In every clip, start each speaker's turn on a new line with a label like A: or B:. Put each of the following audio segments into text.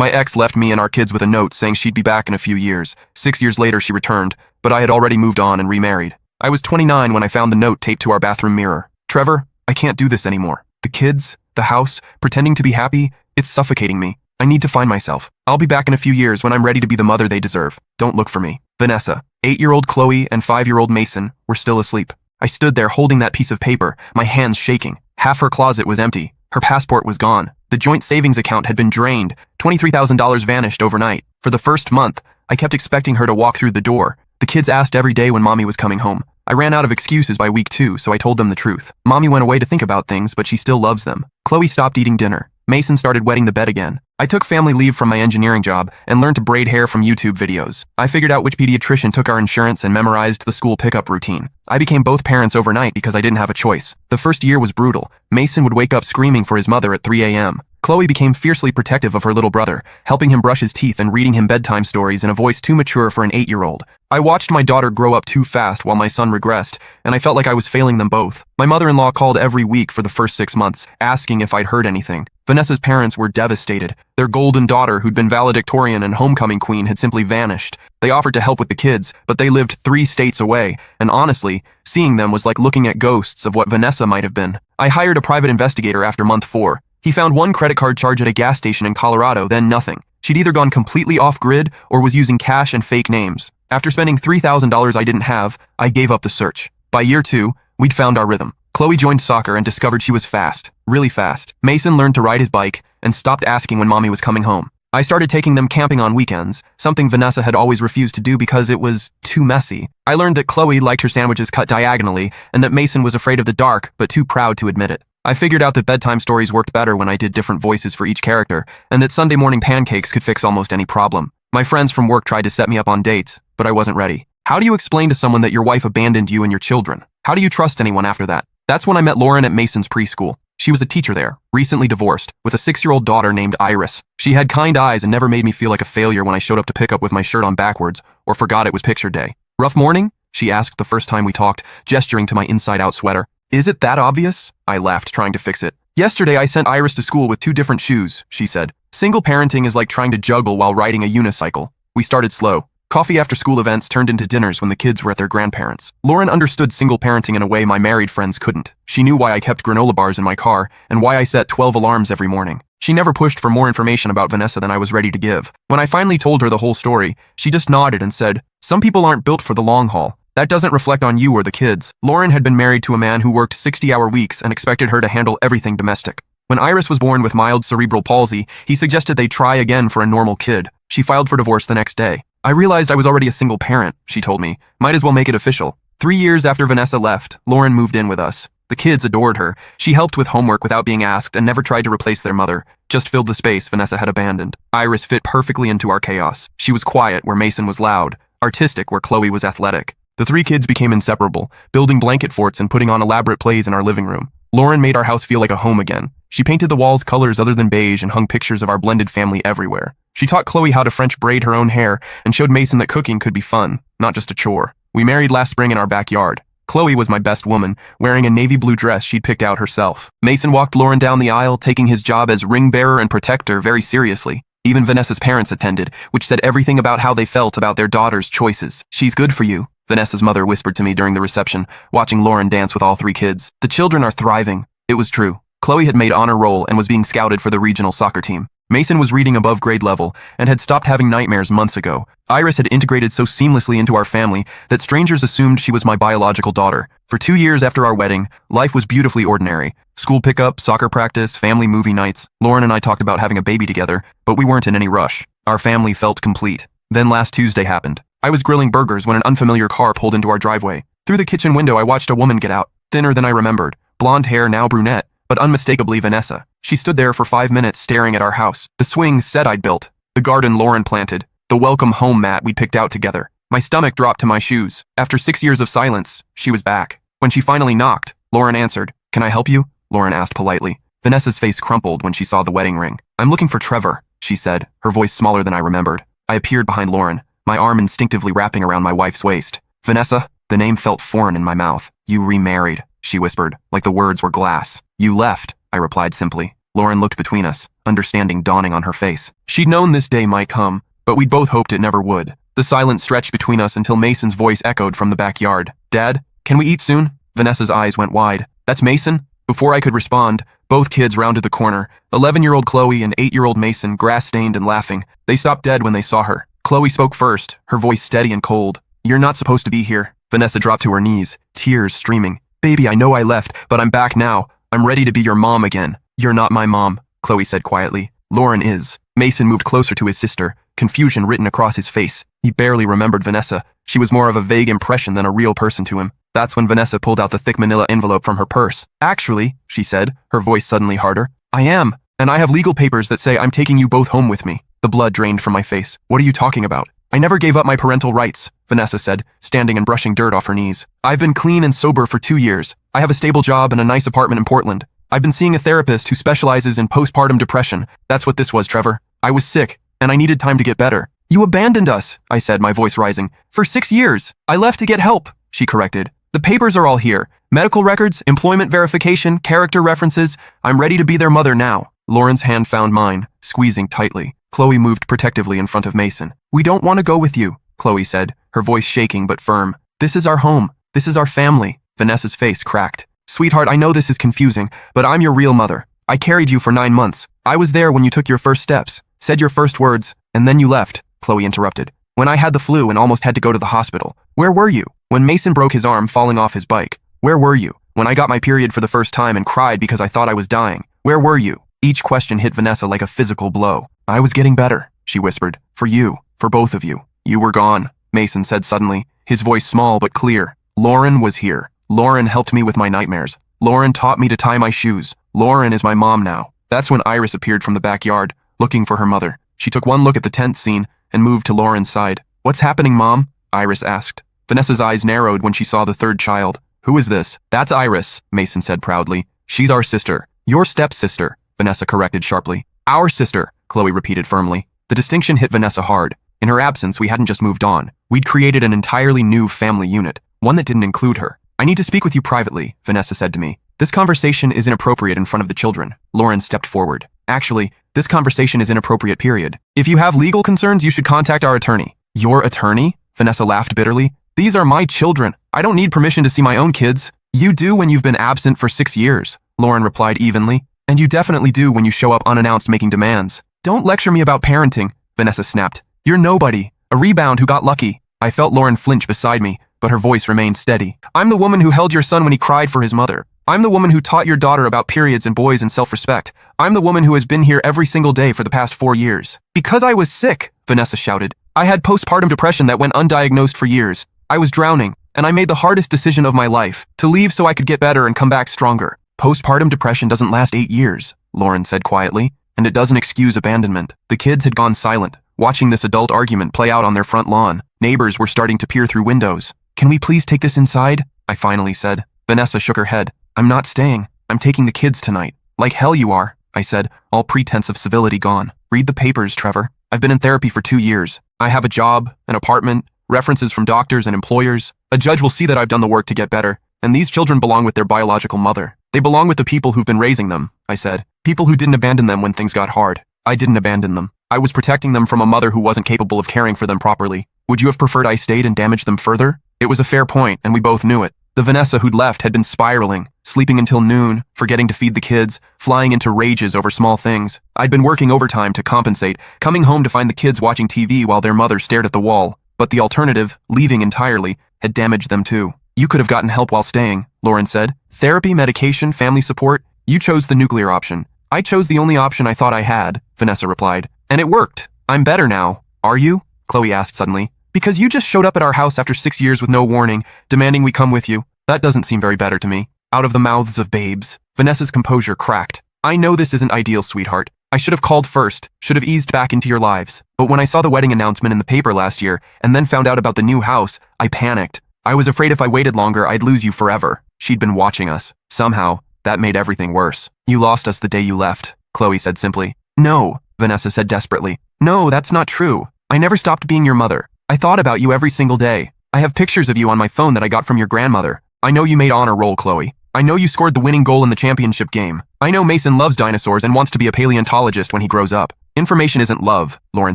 A: My ex left me and our kids with a note saying she'd be back in a few years. 6 years later, she returned, but I had already moved on and remarried. I was 29 when I found the note taped to our bathroom mirror. Trevor, I can't do this anymore. The kids, the house, pretending to be happy, it's suffocating me. I need to find myself. I'll be back in a few years when I'm ready to be the mother they deserve. Don't look for me. Vanessa, 8-year-old Chloe, and 5-year-old Mason were still asleep. I stood there holding that piece of paper, my hands shaking. Half her closet was empty. Her passport was gone. The joint savings account had been drained. $23,000 vanished overnight. For the first month, I kept expecting her to walk through the door. The kids asked every day when Mommy was coming home. I ran out of excuses by week 2, so I told them the truth. Mommy went away to think about things, but she still loves them. Chloe stopped eating dinner. Mason started wetting the bed again. I took family leave from my engineering job and learned to braid hair from YouTube videos. I figured out which pediatrician took our insurance and memorized the school pickup routine. I became both parents overnight because I didn't have a choice. The first year was brutal. Mason would wake up screaming for his mother at 3 a.m. Chloe became fiercely protective of her little brother, helping him brush his teeth and reading him bedtime stories in a voice too mature for an 8-year-old. I watched my daughter grow up too fast while my son regressed, and I felt like I was failing them both. My mother-in-law called every week for the first 6 months, asking if I'd heard anything. Vanessa's parents were devastated. Their golden daughter, who'd been valedictorian and homecoming queen, had simply vanished. They offered to help with the kids, but they lived 3 states away, and honestly, seeing them was like looking at ghosts of what Vanessa might have been. I hired a private investigator after month 4. He found one credit card charge at a gas station in Colorado, then nothing. She'd either gone completely off-grid or was using cash and fake names. After spending $3,000 I didn't have, I gave up the search. By year 2, we'd found our rhythm. Chloe joined soccer and discovered she was fast, really fast. Mason learned to ride his bike and stopped asking when Mommy was coming home. I started taking them camping on weekends, something Vanessa had always refused to do because it was too messy. I learned that Chloe liked her sandwiches cut diagonally and that Mason was afraid of the dark but too proud to admit it. I figured out that bedtime stories worked better when I did different voices for each character, and that Sunday morning pancakes could fix almost any problem. My friends from work tried to set me up on dates, but I wasn't ready. How do you explain to someone that your wife abandoned you and your children? How do you trust anyone after that? That's when I met Lauren at Mason's preschool. She was a teacher there, recently divorced, with a 6-year-old daughter named Iris. She had kind eyes and never made me feel like a failure when I showed up to pick up with my shirt on backwards or forgot it was picture day. Rough morning? She asked the first time we talked, gesturing to my inside-out sweater. Is it that obvious? I laughed, trying to fix it. Yesterday, I sent Iris to school with 2 different shoes, she said. Single parenting is like trying to juggle while riding a unicycle. We started slow. Coffee after school events turned into dinners when the kids were at their grandparents'. Lauren understood single parenting in a way my married friends couldn't. She knew why I kept granola bars in my car and why I set 12 alarms every morning. She never pushed for more information about Vanessa than I was ready to give. When I finally told her the whole story, she just nodded and said, "Some people aren't built for the long haul. That doesn't reflect on you or the kids." Lauren had been married to a man who worked 60-hour weeks and expected her to handle everything domestic. When Iris was born with mild cerebral palsy, he suggested they try again for a normal kid. She filed for divorce the next day. I realized I was already a single parent, she told me. Might as well make it official. 3 years after Vanessa left, Lauren moved in with us. The kids adored her. She helped with homework without being asked and never tried to replace their mother, just filled the space Vanessa had abandoned. Iris fit perfectly into our chaos. She was quiet where Mason was loud, artistic where Chloe was athletic. The 3 kids became inseparable, building blanket forts and putting on elaborate plays in our living room. Lauren made our house feel like a home again. She painted the walls colors other than beige and hung pictures of our blended family everywhere. She taught Chloe how to French braid her own hair and showed Mason that cooking could be fun, not just a chore. We married last spring in our backyard. Chloe was my best woman, wearing a navy blue dress she'd picked out herself. Mason walked Lauren down the aisle, taking his job as ring bearer and protector very seriously. Even Vanessa's parents attended, which said everything about how they felt about their daughter's choices. "She's good for you," Vanessa's mother whispered to me during the reception, watching Lauren dance with all 3 kids. "The children are thriving." It was true. Chloe had made honor roll and was being scouted for the regional soccer team. Mason was reading above grade level and had stopped having nightmares months ago. Iris had integrated so seamlessly into our family that strangers assumed she was my biological daughter. For 2 years after our wedding, life was beautifully ordinary. School pickup, soccer practice, family movie nights. Lauren and I talked about having a baby together, but we weren't in any rush. Our family felt complete. Then last Tuesday happened. I was grilling burgers when an unfamiliar car pulled into our driveway. Through the kitchen window, I watched a woman get out, thinner than I remembered. Blonde hair, now brunette, but unmistakably Vanessa. She stood there for 5 minutes staring at our house, the swing set I'd built, the garden Lauren planted, the welcome home mat we'd picked out together. My stomach dropped to my shoes. After 6 years of silence, she was back. When she finally knocked, Lauren answered. "Can I help you?" Lauren asked politely. Vanessa's face crumpled when she saw the wedding ring. "I'm looking for Trevor," she said, her voice smaller than I remembered. I appeared behind Lauren, my arm instinctively wrapping around my wife's waist. "Vanessa?" The name felt foreign in my mouth. "You remarried," she whispered, like the words were glass. "You left," I replied simply. Lauren looked between us, understanding dawning on her face. She'd known this day might come, but we'd both hoped it never would. The silence stretched between us until Mason's voice echoed from the backyard. Dad, can we eat soon? Vanessa's eyes went wide. That's Mason? Before I could respond, both kids rounded the corner. 11-year-old Chloe and 8-year-old Mason, grass-stained and laughing. They stopped dead when they saw her. Chloe spoke first, her voice steady and cold. You're not supposed to be here. Vanessa dropped to her knees, tears streaming. Baby, I know I left, but I'm back now. I'm ready to be your mom again. You're not my mom, Chloe said quietly. Lauren is. Mason moved closer to his sister, confusion written across his face. He barely remembered Vanessa. She was more of a vague impression than a real person to him. That's when Vanessa pulled out the thick manila envelope from her purse. Actually, she said, her voice suddenly harder, I am, and I have legal papers that say I'm taking you both home with me. The blood drained from my face. What are you talking about? I never gave up my parental rights, Vanessa said, standing and brushing dirt off her knees. I've been clean and sober for 2 years. I have a stable job and a nice apartment in Portland. I've been seeing a therapist who specializes in postpartum depression. That's what this was, Trevor. I was sick, and I needed time to get better. You abandoned us, I said, my voice rising. For 6 years. I left to get help, she corrected. The papers are all here. Medical records, employment verification, character references. I'm ready to be their mother now. Lauren's hand found mine, squeezing tightly. Chloe moved protectively in front of Mason. We don't want to go with you, Chloe said, her voice shaking but firm. This is our home. This is our family. Vanessa's face cracked. Sweetheart, I know this is confusing, but I'm your real mother. I carried you for 9 months. I was there when you took your first steps, said your first words, and then you left, Chloe interrupted. When I had the flu and almost had to go to the hospital. Where were you? When Mason broke his arm falling off his bike. Where were you? When I got my period for the first time and cried because I thought I was dying. Where were you? Each question hit Vanessa like a physical blow. I was getting better, she whispered. For you. For both of you. You were gone, Mason said suddenly, his voice small but clear. Lauren was here. Lauren helped me with my nightmares. Lauren taught me to tie my shoes. Lauren is my mom now. That's when Iris appeared from the backyard, looking for her mother. She took one look at the tent scene and moved to Lauren's side. What's happening, Mom? Iris asked. Vanessa's eyes narrowed when she saw the third child. Who is this? That's Iris, Mason said proudly. She's our sister. Your stepsister, Vanessa corrected sharply. Our sister, Chloe repeated firmly. The distinction hit Vanessa hard. In her absence, we hadn't just moved on. We'd created an entirely new family unit, one that didn't include her. I need to speak with you privately, Vanessa said to me. This conversation is inappropriate in front of the children. Lauren stepped forward. Actually, this conversation is inappropriate, period. If you have legal concerns, you should contact our attorney. Your attorney? Vanessa laughed bitterly. These are my children. I don't need permission to see my own kids. You do when you've been absent for 6 years, Lauren replied evenly. And you definitely do when you show up unannounced making demands. Don't lecture me about parenting, Vanessa snapped. You're nobody, a rebound who got lucky. I felt Lauren flinch beside me, but her voice remained steady. I'm the woman who held your son when he cried for his mother. I'm the woman who taught your daughter about periods and boys and self-respect. I'm the woman who has been here every single day for the past 4 years. Because I was sick, Vanessa shouted. I had postpartum depression that went undiagnosed for years. I was drowning, and I made the hardest decision of my life, to leave so I could get better and come back stronger. Postpartum depression doesn't last 8 years, Lauren said quietly, and it doesn't excuse abandonment. The kids had gone silent, watching this adult argument play out on their front lawn. Neighbors were starting to peer through windows. Can we please take this inside? I finally said. Vanessa shook her head. I'm not staying. I'm taking the kids tonight. Like hell you are, I said, all pretense of civility gone. Read the papers, Trevor. I've been in therapy for 2 years. I have a job, an apartment, references from doctors and employers. A judge will see that I've done the work to get better, and these children belong with their biological mother. They belong with the people who've been raising them, I said. People who didn't abandon them when things got hard. I didn't abandon them. I was protecting them from a mother who wasn't capable of caring for them properly. Would you have preferred I stayed and damaged them further? It was a fair point, and we both knew it. The Vanessa who'd left had been spiraling, sleeping until noon, forgetting to feed the kids, flying into rages over small things. I'd been working overtime to compensate, coming home to find the kids watching TV while their mother stared at the wall. But the alternative, leaving entirely, had damaged them too. You could have gotten help while staying, Lauren said. Therapy, medication, family support. You chose the nuclear option. I chose the only option I thought I had, Vanessa replied. And it worked. I'm better now. Are you? Chloe asked suddenly. Because you just showed up at our house after 6 years with no warning, demanding we come with you. That doesn't seem very better to me. Out of the mouths of babes. Vanessa's composure cracked. I know this isn't ideal, sweetheart. I should have called first, should have eased back into your lives. But when I saw the wedding announcement in the paper last year, and then found out about the new house, I panicked. I was afraid if I waited longer, I'd lose you forever. She'd been watching us. Somehow, that made everything worse. You lost us the day you left, Chloe said simply. No, Vanessa said desperately. No, that's not true. I never stopped being your mother. I thought about you every single day. I have pictures of you on my phone that I got from your grandmother. I know you made honor roll, Chloe. I know you scored the winning goal in the championship game. I know Mason loves dinosaurs and wants to be a paleontologist when he grows up. Information isn't love, Lauren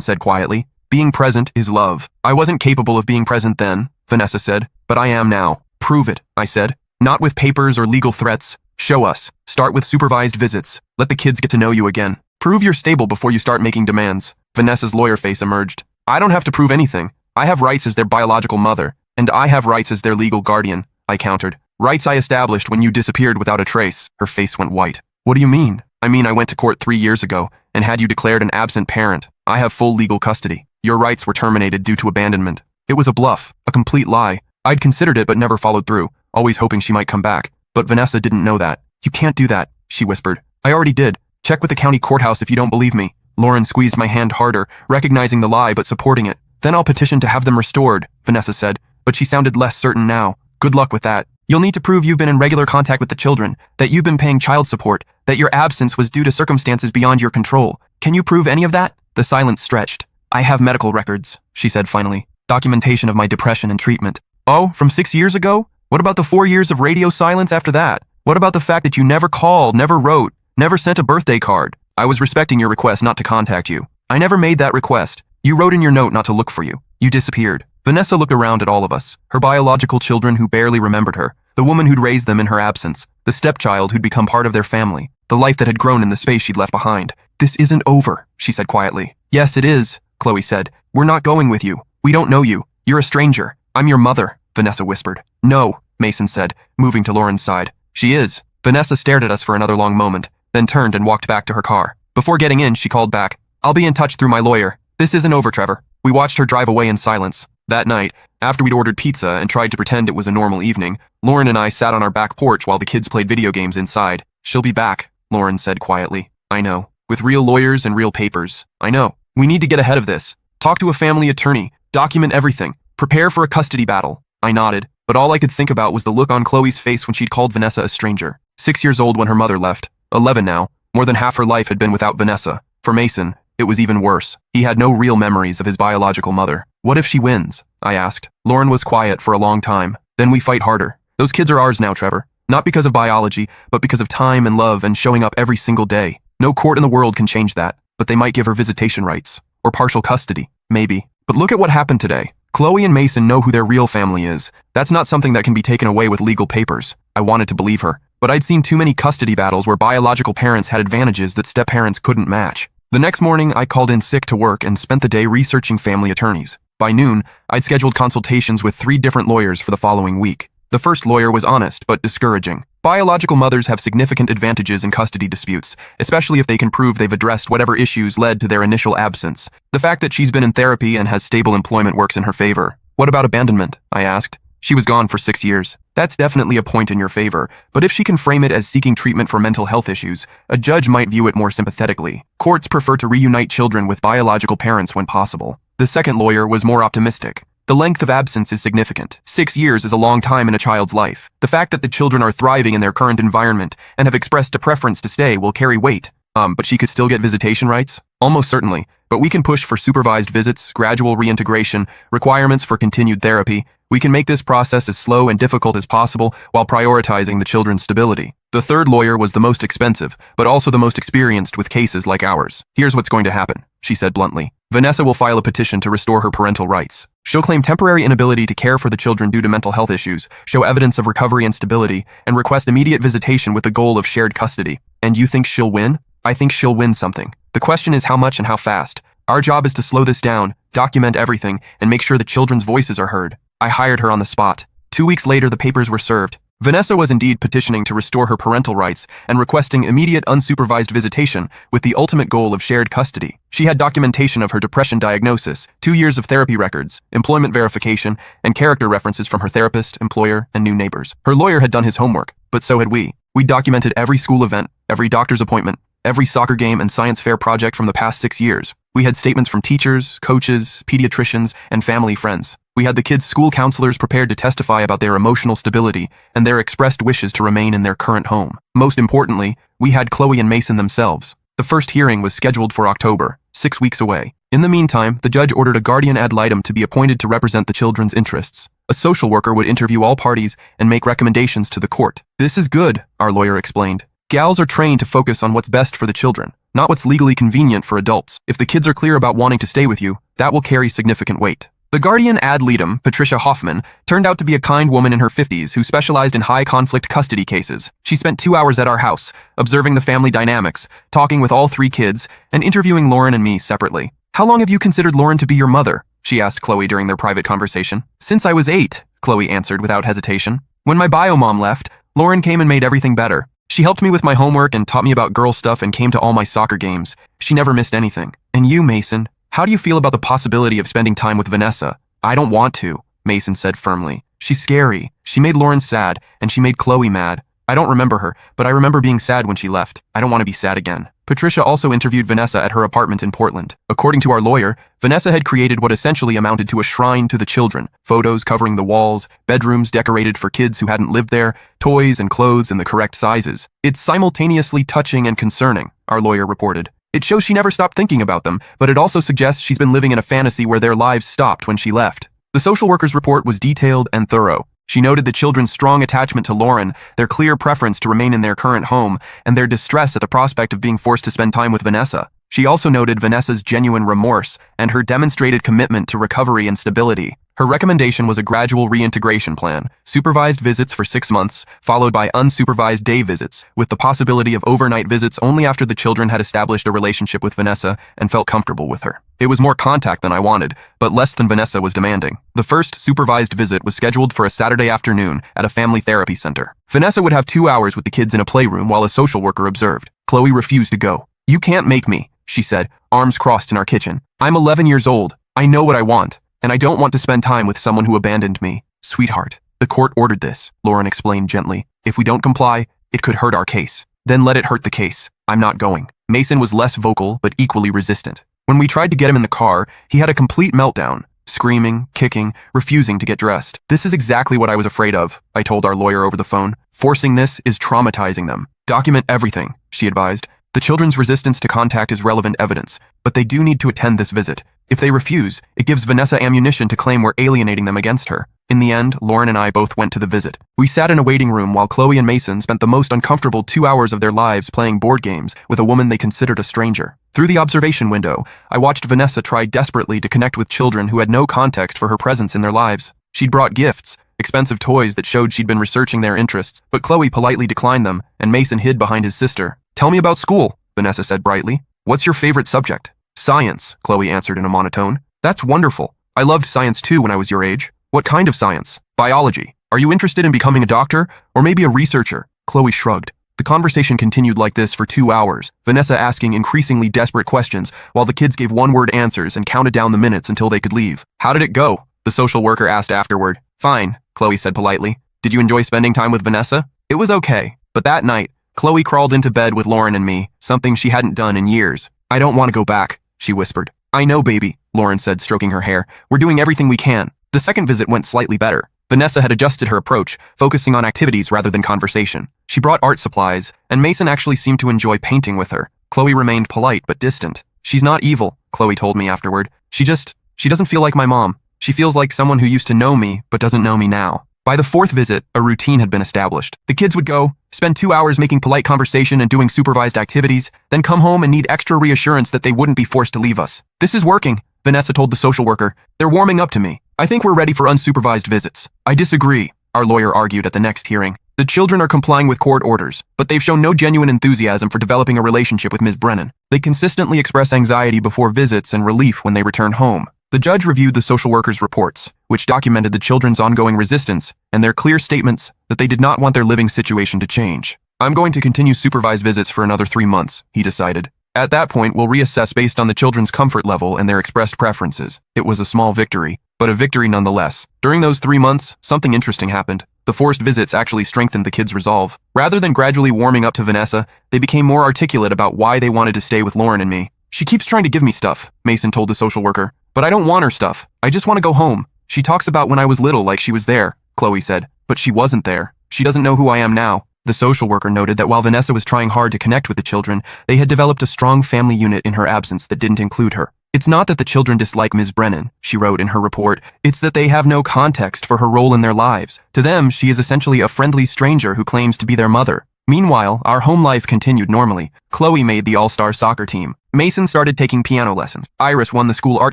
A: said quietly. Being present is love. I wasn't capable of being present then, Vanessa said, but I am now. Prove it, I said. Not with papers or legal threats. Show us. Start with supervised visits. Let the kids get to know you again. Prove you're stable before you start making demands. Vanessa's lawyer face emerged. I don't have to prove anything. I have rights as their biological mother, and I have rights as their legal guardian, I countered. Rights I established when you disappeared without a trace. Her face went white. What do you mean? I mean I went to court 3 years ago and had you declared an absent parent. I have full legal custody. Your rights were terminated due to abandonment. It was a bluff, a complete lie. I'd considered it but never followed through, always hoping she might come back. But Vanessa didn't know that. You can't do that, she whispered. I already did. Check with the county courthouse if you don't believe me. Lauren squeezed my hand harder, recognizing the lie but supporting it. Then I'll petition to have them restored, Vanessa said, but she sounded less certain now. Good luck with that. You'll need to prove you've been in regular contact with the children, that you've been paying child support, that your absence was due to circumstances beyond your control. Can you prove any of that? The silence stretched. I have medical records, she said finally. Documentation of my depression and treatment. Oh, from 6 years ago? What about the 4 years of radio silence after that? What about the fact that you never called, never wrote, never sent a birthday card? I was respecting your request not to contact you. I never made that request. You wrote in your note not to look for you. You disappeared. Vanessa looked around at all of us, her biological children who barely remembered her, the woman who'd raised them in her absence, the stepchild who'd become part of their family, the life that had grown in the space she'd left behind. This isn't over, she said quietly. Yes, it is, Chloe said. We're not going with you. We don't know you. You're a stranger. I'm your mother, Vanessa whispered. No, Mason said, moving to Lauren's side. She is. Vanessa stared at us for another long moment, then turned and walked back to her car. Before getting in, she called back. I'll be in touch through my lawyer. This isn't over, Trevor. We watched her drive away in silence. That night, after we'd ordered pizza and tried to pretend it was a normal evening, Lauren and I sat on our back porch while the kids played video games inside. She'll be back, Lauren said quietly. I know. With real lawyers and real papers. I know. We need to get ahead of this. Talk to a family attorney. Document everything. Prepare for a custody battle. I nodded, but all I could think about was the look on Chloe's face when she'd called Vanessa a stranger. 6 years old when her mother left. 11 now. More than half her life had been without Vanessa. For Mason, it was even worse. He had no real memories of his biological mother. What if she wins? I asked. Lauren was quiet for a long time. Then we fight harder. Those kids are ours now, Trevor. Not because of biology, but because of time and love and showing up every single day. No court in the world can change that, but they might give her visitation rights. Or partial custody. Maybe. But look at what happened today. Chloe and Mason know who their real family is. That's not something that can be taken away with legal papers. I wanted to believe her. But I'd seen too many custody battles where biological parents had advantages that step-parents couldn't match. The next morning, I called in sick to work and spent the day researching family attorneys. By noon, I'd scheduled consultations with 3 different lawyers for the following week. The first lawyer was honest, but discouraging. Biological mothers have significant advantages in custody disputes, especially if they can prove they've addressed whatever issues led to their initial absence. The fact that she's been in therapy and has stable employment works in her favor. What about abandonment? I asked. She was gone for 6 years. That's definitely a point in your favor, but if she can frame it as seeking treatment for mental health issues, a judge might view it more sympathetically. Courts prefer to reunite children with biological parents when possible. The second lawyer was more optimistic. The length of absence is significant. 6 years is a long time in a child's life. The fact that the children are thriving in their current environment and have expressed a preference to stay will carry weight. But she could still get visitation rights? Almost certainly. But we can push for supervised visits, gradual reintegration, requirements for continued therapy. We can make this process as slow and difficult as possible while prioritizing the children's stability. The third lawyer was the most expensive, but also the most experienced with cases like ours. Here's what's going to happen, she said bluntly. Vanessa will file a petition to restore her parental rights. She'll claim temporary inability to care for the children due to mental health issues, show evidence of recovery and stability, and request immediate visitation with the goal of shared custody. And you think she'll win? I think she'll win something. The question is how much and how fast. Our job is to slow this down, document everything, and make sure the children's voices are heard. I hired her on the spot. 2 weeks later, the papers were served. Vanessa was indeed petitioning to restore her parental rights and requesting immediate unsupervised visitation with the ultimate goal of shared custody. She had documentation of her depression diagnosis, 2 years of therapy records, employment verification, and character references from her therapist, employer, and new neighbors. Her lawyer had done his homework, but so had we. We documented every school event, every doctor's appointment, every soccer game and science fair project from the past 6 years. We had statements from teachers, coaches, pediatricians, and family friends. We had the kids' school counselors prepared to testify about their emotional stability and their expressed wishes to remain in their current home. Most importantly, we had Chloe and Mason themselves. The first hearing was scheduled for October, 6 weeks away. In the meantime, the judge ordered a guardian ad litem to be appointed to represent the children's interests. A social worker would interview all parties and make recommendations to the court. This is good, our lawyer explained. Gals are trained to focus on what's best for the children, not what's legally convenient for adults. If the kids are clear about wanting to stay with you, that will carry significant weight. The guardian ad litem, Patricia Hoffman, turned out to be a kind woman in her 50s who specialized in high-conflict custody cases. She spent 2 hours at our house, observing the family dynamics, talking with all 3 kids, and interviewing Lauren and me separately. "How long have you considered Lauren to be your mother?" she asked Chloe during their private conversation. "Since I was 8, Chloe answered without hesitation. "When my bio mom left, Lauren came and made everything better. She helped me with my homework and taught me about girl stuff and came to all my soccer games. She never missed anything." "And you, Mason? How do you feel about the possibility of spending time with Vanessa?" "I don't want to," Mason said firmly. "She's scary. She made Lauren sad, and she made Chloe mad. I don't remember her, but I remember being sad when she left. I don't want to be sad again." Patricia also interviewed Vanessa at her apartment in Portland. According to our lawyer, Vanessa had created what essentially amounted to a shrine to the children. Photos covering the walls, bedrooms decorated for kids who hadn't lived there, toys and clothes in the correct sizes. "It's simultaneously touching and concerning," our lawyer reported. "It shows she never stopped thinking about them, but it also suggests she's been living in a fantasy where their lives stopped when she left." The social worker's report was detailed and thorough. She noted the children's strong attachment to Lauren, their clear preference to remain in their current home, and their distress at the prospect of being forced to spend time with Vanessa. She also noted Vanessa's genuine remorse and her demonstrated commitment to recovery and stability. Her recommendation was a gradual reintegration plan, supervised visits for 6 months, followed by unsupervised day visits, with the possibility of overnight visits only after the children had established a relationship with Vanessa and felt comfortable with her. It was more contact than I wanted, but less than Vanessa was demanding. The first supervised visit was scheduled for a Saturday afternoon at a family therapy center. Vanessa would have 2 hours with the kids in a playroom while a social worker observed. Chloe refused to go. "You can't make me," she said, arms crossed in our kitchen. "I'm 11 years old. I know what I want. And I don't want to spend time with someone who abandoned me." "Sweetheart, the court ordered this," Lauren explained gently. "If we don't comply, it could hurt our case." "Then let it hurt the case. I'm not going." Mason was less vocal, but equally resistant. When we tried to get him in the car, he had a complete meltdown, screaming, kicking, refusing to get dressed. "This is exactly what I was afraid of," I told our lawyer over the phone. "Forcing this is traumatizing them." "Document everything," she advised. "The children's resistance to contact is relevant evidence, but they do need to attend this visit. If they refuse, it gives Vanessa ammunition to claim we're alienating them against her." In the end, Lauren and I both went to the visit. We sat in a waiting room while Chloe and Mason spent the most uncomfortable 2 hours of their lives playing board games with a woman they considered a stranger. Through the observation window, I watched Vanessa try desperately to connect with children who had no context for her presence in their lives. She'd brought gifts, expensive toys that showed she'd been researching their interests, but Chloe politely declined them, and Mason hid behind his sister. "Tell me about school," Vanessa said brightly. "What's your favorite subject?" "Science," Chloe answered in a monotone. "That's wonderful. I loved science too when I was your age." "What kind of science?" "Biology. Are you interested in becoming a doctor, or maybe a researcher?" Chloe shrugged. The conversation continued like this for 2 hours, Vanessa asking increasingly desperate questions, while the kids gave one-word answers and counted down the minutes until they could leave. "How did it go?" the social worker asked afterward. "Fine," Chloe said politely. "Did you enjoy spending time with Vanessa?" "It was okay." But that night, Chloe crawled into bed with Lauren and me, something she hadn't done in years. "I don't want to go back," she whispered. "I know, baby," Lauren said, stroking her hair. "We're doing everything we can." The second visit went slightly better. Vanessa had adjusted her approach, focusing on activities rather than conversation. She brought art supplies, and Mason actually seemed to enjoy painting with her. Chloe remained polite but distant. "She's not evil," Chloe told me afterward. She doesn't feel like my mom. She feels like someone who used to know me but doesn't know me now." By the fourth visit, a routine had been established. The kids would go, spend 2 hours making polite conversation and doing supervised activities, then come home and need extra reassurance that they wouldn't be forced to leave us. "This is working," Vanessa told the social worker. "They're warming up to me. I think we're ready for unsupervised visits." "I disagree," our lawyer argued at the next hearing. "The children are complying with court orders, but they've shown no genuine enthusiasm for developing a relationship with Ms. Brennan. They consistently express anxiety before visits and relief when they return home." The judge reviewed the social worker's reports, which documented the children's ongoing resistance and their clear statements that they did not want their living situation to change. "I'm going to continue supervised visits for another 3 months, he decided. "At that point, we'll reassess based on the children's comfort level and their expressed preferences." It was a small victory, but a victory nonetheless. During those 3 months, something interesting happened. The forced visits actually strengthened the kids' resolve. Rather than gradually warming up to Vanessa, they became more articulate about why they wanted to stay with Lauren and me. "She keeps trying to give me stuff," Mason told the social worker. "But I don't want her stuff. I just want to go home. She talks about when I was little like she was there," Chloe said. "But she wasn't there. She doesn't know who I am now." The social worker noted that while Vanessa was trying hard to connect with the children, they had developed a strong family unit in her absence that didn't include her. "It's not that the children dislike Ms. Brennan," she wrote in her report. "It's that they have no context for her role in their lives. To them, she is essentially a friendly stranger who claims to be their mother." Meanwhile, our home life continued normally. Chloe made the all-star soccer team. Mason started taking piano lessons. Iris won the school art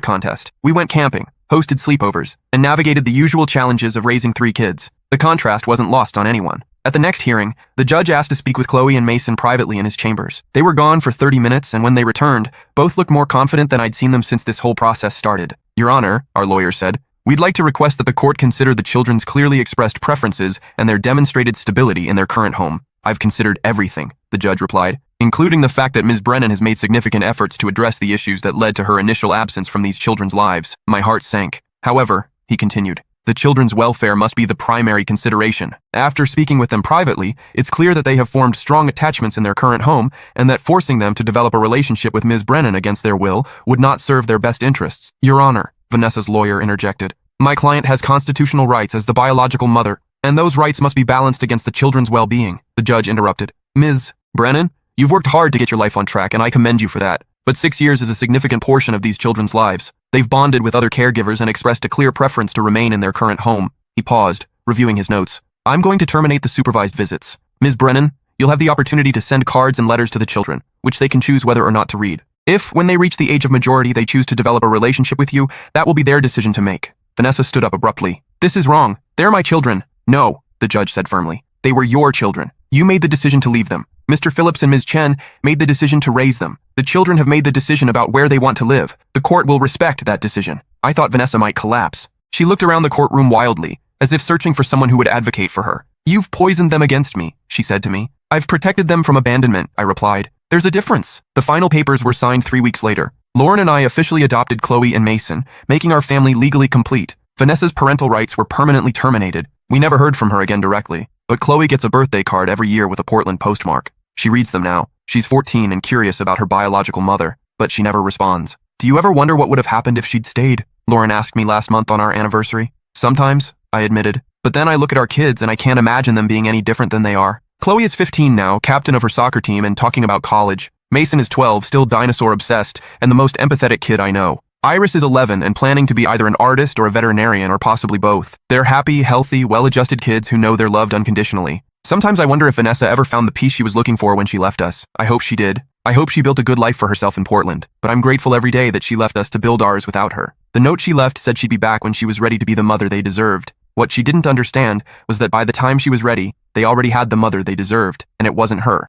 A: contest. We went camping, hosted sleepovers, and navigated the usual challenges of raising 3 kids. The contrast wasn't lost on anyone. At the next hearing, the judge asked to speak with Chloe and Mason privately in his chambers. They were gone for 30 minutes, and when they returned, both looked more confident than I'd seen them since this whole process started. Your Honor, our lawyer said, we'd like to request that the court consider the children's clearly expressed preferences and their demonstrated stability in their current home. I've considered everything, the judge replied, including the fact that Ms. Brennan has made significant efforts to address the issues that led to her initial absence from these children's lives. My heart sank. However, he continued, the children's welfare must be the primary consideration. After speaking with them privately, it's clear that they have formed strong attachments in their current home and that forcing them to develop a relationship with Ms. Brennan against their will would not serve their best interests. Your Honor, Vanessa's lawyer interjected, my client has constitutional rights as the biological mother, and those rights must be balanced against the children's well-being. The judge interrupted. Ms. Brennan, you've worked hard to get your life on track, and I commend you for that. But 6 years is a significant portion of these children's lives. They've bonded with other caregivers and expressed a clear preference to remain in their current home. He paused, reviewing his notes. I'm going to terminate the supervised visits. Ms. Brennan, you'll have the opportunity to send cards and letters to the children, which they can choose whether or not to read. If, when they reach the age of majority, they choose to develop a relationship with you, that will be their decision to make. Vanessa stood up abruptly. This is wrong. They're my children. No, the judge said firmly. They were your children. You made the decision to leave them. Mr. Phillips and Ms. Chen made the decision to raise them. The children have made the decision about where they want to live. The court will respect that decision. I thought Vanessa might collapse. She looked around the courtroom wildly, as if searching for someone who would advocate for her. You've poisoned them against me, she said to me. I've protected them from abandonment, I replied. There's a difference. The final papers were signed 3 weeks later. Lauren and I officially adopted Chloe and Mason, making our family legally complete. Vanessa's parental rights were permanently terminated. We never heard from her again directly. But Chloe gets a birthday card every year with a Portland postmark. She reads them now. She's 14 and curious about her biological mother, but she never responds. Do you ever wonder what would have happened if she'd stayed? Lauren asked me last month on our anniversary. Sometimes, I admitted. But then I look at our kids and I can't imagine them being any different than they are. Chloe is 15 now, captain of her soccer team and talking about college. Mason is 12, still dinosaur obsessed, and the most empathetic kid I know. Iris is 11 and planning to be either an artist or a veterinarian or possibly both. They're happy, healthy, well-adjusted kids who know they're loved unconditionally. Sometimes I wonder if Vanessa ever found the peace she was looking for when she left us. I hope she did. I hope she built a good life for herself in Portland, but I'm grateful every day that she left us to build ours without her. The note she left said she'd be back when she was ready to be the mother they deserved. What she didn't understand was that by the time she was ready, they already had the mother they deserved, and it wasn't her.